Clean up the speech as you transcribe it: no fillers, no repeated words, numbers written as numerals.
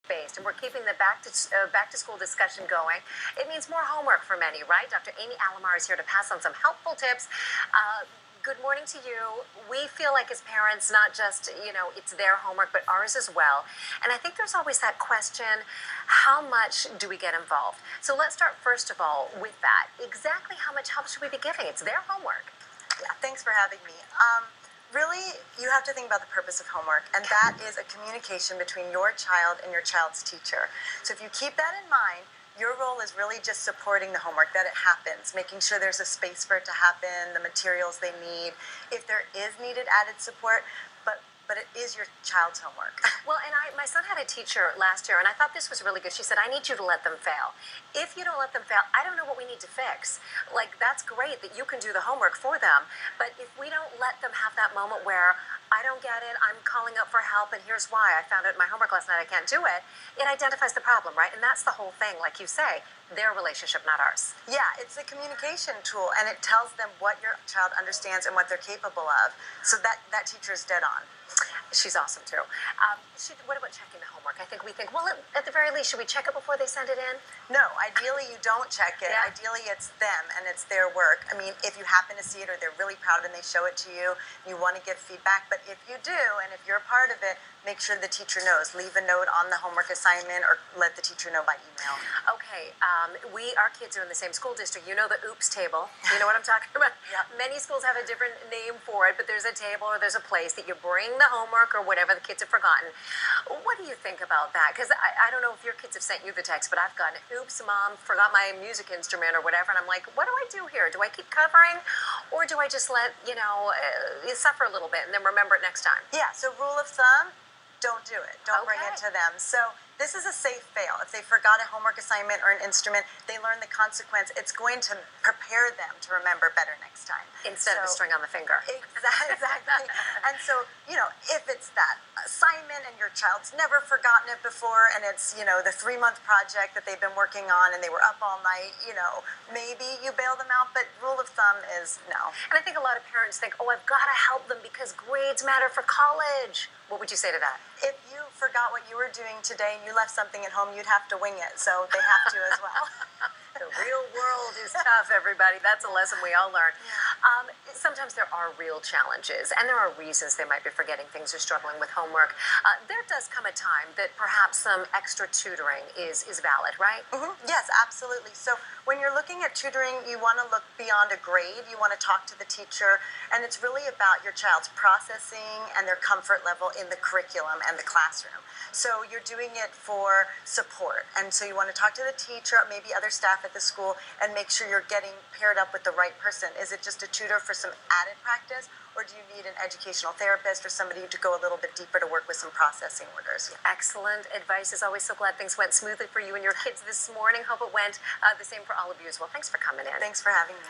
based, and we're keeping the back to school discussion going. It means more homework for many, right? Dr. Amy Alamar is here to pass on some helpful tips. Good morning to you. We feel like as parents, not just, it's their homework, but ours as well. And I think there's always that question, how much do we get involved? So let's start first of all with that. Exactly how much help should we be giving? It's their homework. Yeah, thanks for having me. Really, you have to think about the purpose of homework, and that is a communication between your child and your child's teacher. So if you keep that in mind, your role is really just supporting the homework, that it happens, making sure there's a space for it to happen, the materials they need, if there is needed added support, but it is your child's homework. Well, and my son had a teacher last year, and I thought this was really good. She said, I need you to let them fail. If you don't let them fail, I don't know what we need to fix. Like, that's great that you can do the homework for them, but if we don't let them have that moment where, I don't get it, I'm calling up for help, and here's why, I found out in my homework last night I can't do it, it identifies the problem, right? And that's the whole thing, like you say, their relationship, not ours. Yeah, it's a communication tool, and it tells them what your child understands and what they're capable of. So that teacher is dead on. She's awesome too. What about checking the homework? I think we think, well, at the very least, should we check it before they send it in? No, ideally you don't check it. Yeah. Ideally it's them and it's their work. I mean, if you happen to see it or they're really proud and they show it to you, you want to give feedback. But if you do, and if you're a part of it, make sure the teacher knows. Leave a note on the homework assignment or let the teacher know by email. Okay, our kids are in the same school district. You know the OOPS table. You know what I'm talking about? Yeah. Many schools have a different name for it, but there's a table or there's a place that you bring the homework or whatever the kids have forgotten. What do you think about that? Because I don't know if your kids have sent you the text, but I've gotten, oops, mom, forgot my music instrument or whatever, and I'm like, what do I do here? Do I keep covering, or do I just let, you suffer a little bit and then remember it next time? Yeah, so rule of thumb, don't do it. Don't bring it Okay. to them. So this is a safe fail. If they forgot a homework assignment or an instrument, they learn the consequence. It's going to prepare them to remember better next time. Instead of a string on the finger. Exactly. And so, if it's that assignment and your child's never forgotten it before and it's, the 3-month project that they've been working on and they were up all night, maybe you bail them out, but rule of thumb is no. And I think a lot of parents think, oh, I've got to help them because grades matter for college. What would you say to that? If you forgot what you were doing today and you left something at home, you'd have to wing it. So they have to as well. The real world is tough, everybody. That's a lesson we all learn. Sometimes there are real challenges, and there are reasons they might be forgetting things or struggling with homework. There does come a time that perhaps some extra tutoring is valid, right? Mm-hmm. Yes, absolutely. So when you're looking at tutoring, you want to look beyond a grade. You want to talk to the teacher, and it's really about your child's processing and their comfort level in the curriculum and the classroom. So you're doing it for support, and so you want to talk to the teacher, maybe other staff at the school, and make sure you're getting paired up with the right person. Is it just a tutor for some added practice, or do you need an educational therapist or somebody to go a little bit deeper to work with some processing orders? Excellent advice. As always, so glad things went smoothly for you and your kids this morning. Hope it went the same for all of you as well. Thanks for coming in. Thanks for having me.